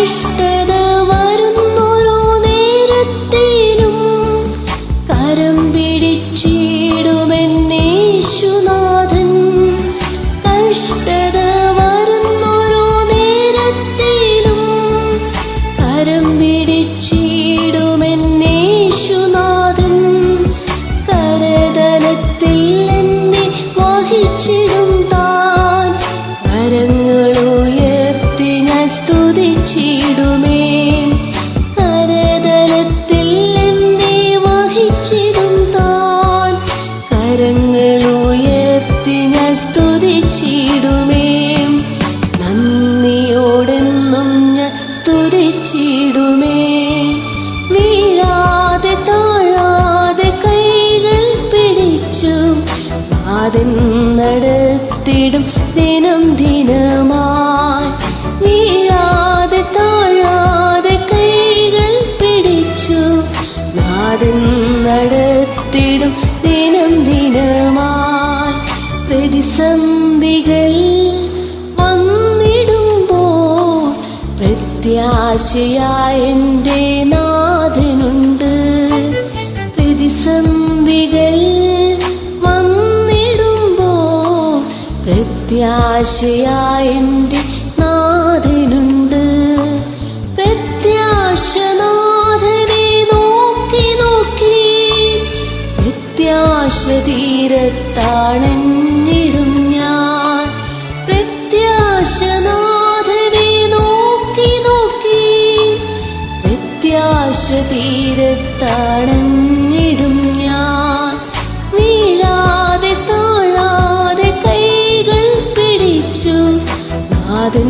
കഷ്ടത വരുന്നൊരു നേരത്തിലും കരം പിടിച്ചിടുമെന്നേശുനാഥൻ. കഷ്ടത വരുന്നൊരു നേരത്തിലും കരം പിടിച്ചിടുമെന്നേശുനാഥൻ. കരതലത്തിൽ എന്നെ വഹിച്ചിടും താൻ. കരങ്ങളുയർത്തി ഞാൻ സ്തുതിച്ചിടുമേ. കരതലത്തിൽ എന്നെ വഹിച്ചിടും താൻ. കരങ്ങളുയർത്തി ഞാൻ സ്തുതിച്ചിടുമേ. നന്ദിയോടെന്നും ഞാൻ സ്തുതിച്ചിടുമേ. വീഴാതെ താഴാതെ കൈകൾ പിടിച്ചു നാഥൻ നടത്തിടും ദിനം ദിനമായി. വീഴാതെ താഴാതെ കൈകൾ പിടിച്ചു നാഥൻ നടത്തിടും ദിനം ദിനമായി. പ്രതിസന്ധികൾ വന്നിടുമ്പോൾ പ്രത്യാശയായ എൻ്റെ നാഥനുണ്ട്. പ്രതിസന്ധികൾ വന്നിടുമ്പോൾ പ്രത്യാശയായ എൻ്റെ നാഥനുണ്ട്. പ്രത്യാശനാഥനെ നോക്കി നോക്കി പ്രത്യാശ തീരത്താണെന്നിടും ഞാൻ. പ്രത്യാശനാഥനെ നോക്കി നോക്കി പ്രത്യാശ തീരത്താണെന്നിടും ഞാൻ. വീഴാതെ താഴാതെ കൈകൾ പിടിച്ചു നാഥൻ